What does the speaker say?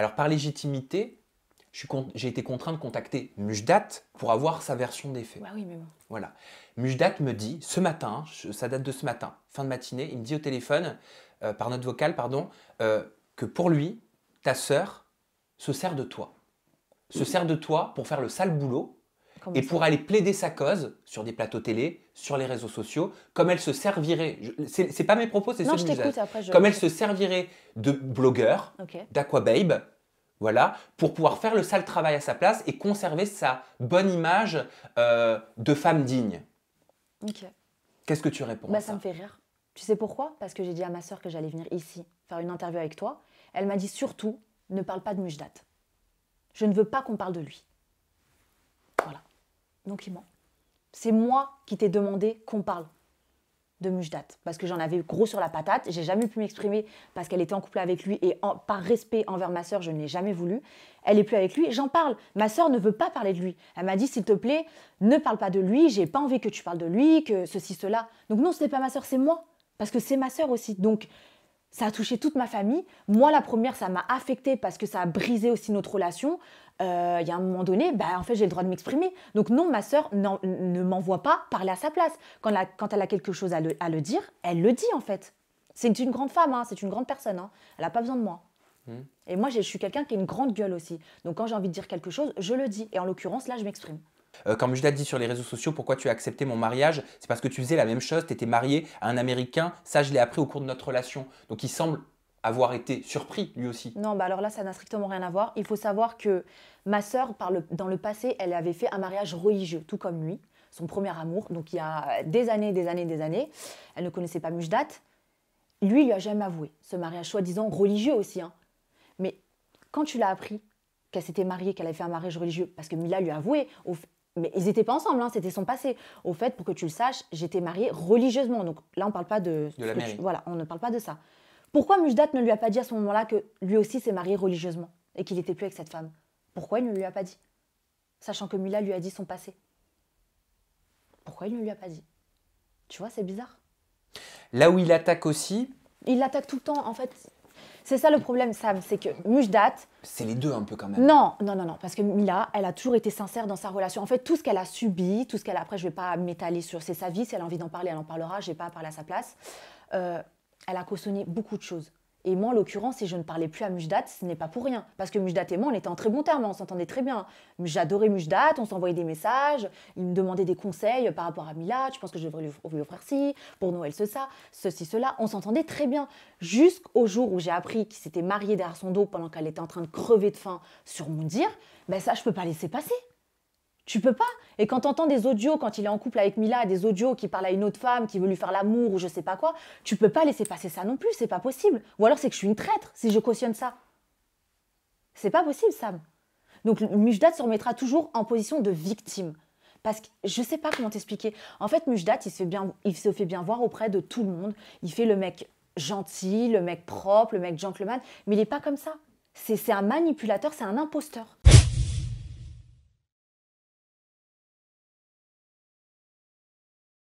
Alors par légitimité, j'ai été contraint de contacter Mujdat pour avoir sa version des faits. Bah oui, mais bon. Voilà. Mujdat me dit, ce matin, ça date de ce matin, fin de matinée, il me dit au téléphone, par note vocale, pardon, que pour lui, ta sœur se sert de toi. Se sert de toi pour faire le sale boulot Comment et ça? pour aller plaider sa cause sur des plateaux télé, sur les réseaux sociaux, comme elle se servirait, c'est pas mes propos, c'est Non, ceux je de Mujdat, t'écoute après. comme elle se servirait de blogueur, Ok. d'Aquababe, voilà, pour pouvoir faire le sale travail à sa place et conserver sa bonne image de femme digne. Ok. Qu'est-ce que tu réponds à Bah, ça? ça me fait rire. Tu sais pourquoi? Parce que j'ai dit à ma sœur que j'allais venir ici faire une interview avec toi. Elle m'a dit surtout, ne parle pas de Mujdat. Je ne veux pas qu'on parle de lui. Voilà. Donc il ment. C'est moi qui t'ai demandé qu'on parle de Mujdat. Parce que j'en avais gros sur la patate. J'ai jamais pu m'exprimer parce qu'elle était en couple avec lui. Et par respect envers ma sœur, je ne l'ai jamais voulu. Elle est plus avec lui. J'en parle. Ma sœur ne veut pas parler de lui. Elle m'a dit, s'il te plaît, ne parle pas de lui. J'ai pas envie que tu parles de lui, que ceci, cela. Donc non, ce n'est pas ma sœur, c'est moi. Parce que c'est ma sœur aussi. Donc ça a touché toute ma famille. Moi, la première, ça m'a affectée parce que ça a brisé aussi notre relation. Il y a un moment donné, bah, en fait, j'ai le droit de m'exprimer. Donc non, ma sœur ne m'envoie pas parler à sa place. Quand elle a quelque chose à le dire, elle le dit en fait. C'est une grande femme, hein, c'est une grande personne. Hein. Elle n'a pas besoin de moi. Et moi, je suis quelqu'un qui a une grande gueule aussi. Donc quand j'ai envie de dire quelque chose, je le dis. Et en l'occurrence, là, je m'exprime. Quand Mujdat dit sur les réseaux sociaux pourquoi tu as accepté mon mariage, c'est parce que tu faisais la même chose, tu étais marié à un Américain, ça je l'ai appris au cours de notre relation. Donc il semble avoir été surpris lui aussi. Non, bah alors là, ça n'a strictement rien à voir. Il faut savoir que ma sœur, dans le passé, elle avait fait un mariage religieux, tout comme lui, son premier amour. Donc il y a des années, des années, des années. Elle ne connaissait pas Mujdat. Lui, il lui a jamais avoué ce mariage soi-disant religieux aussi. Hein. Mais quand tu l'as appris qu'elle s'était mariée, qu'elle avait fait un mariage religieux, parce que Mila lui a avoué, mais ils n'étaient pas ensemble, hein, c'était son passé. Au fait, pour que tu le saches, j'étais mariée religieusement. Donc là, on ne parle pas de la mairie. voilà, on ne parle pas de ça. Pourquoi Mujdat ne lui a pas dit à ce moment-là que lui aussi s'est marié religieusement et qu'il n'était plus avec cette femme? Pourquoi il ne lui a pas dit? Sachant que Mila lui a dit son passé. Pourquoi il ne lui a pas dit? Tu vois, c'est bizarre. Là où il attaque aussi, Il l'attaque tout le temps, en fait. C'est ça le problème, Sam, c'est que Mujdat... c'est les deux un peu quand même. Non, parce que Mila, elle a toujours été sincère dans sa relation. En fait, tout ce qu'elle a subi, tout ce qu'elle a... Après, je ne vais pas m'étaler sur sa vie. Si elle a envie d'en parler, elle en parlera. Je n'ai pas à parler à sa place. Elle a cautionné beaucoup de choses. Et moi, en l'occurrence, si je ne parlais plus à Mujdat, ce n'est pas pour rien. Parce que Mujdat et moi, on était en très bons termes, on s'entendait très bien. J'adorais Mujdat, on s'envoyait des messages, il me demandait des conseils par rapport à Mila, tu penses que je devrais lui offrir ci, pour Noël ceci, cela. On s'entendait très bien. Jusqu'au jour où j'ai appris qu'il s'était marié derrière son dos pendant qu'elle était en train de crever de faim sur mon dire, ben ça, je ne peux pas laisser passer. Tu peux pas. Et quand tu entends des audios, quand il est en couple avec Mila, des audios qui parlent à une autre femme, qui veut lui faire l'amour ou je sais pas quoi, tu peux pas laisser passer ça non plus, c'est pas possible. Ou alors c'est que je suis une traître si je cautionne ça. C'est pas possible, Sam. Donc Mujdat se remettra toujours en position de victime. Parce que je sais pas comment t'expliquer. En fait, Mujdat, il se fait bien voir auprès de tout le monde. Il fait le mec gentil, le mec propre, le mec gentleman, mais il est pas comme ça. C'est un manipulateur, c'est un imposteur.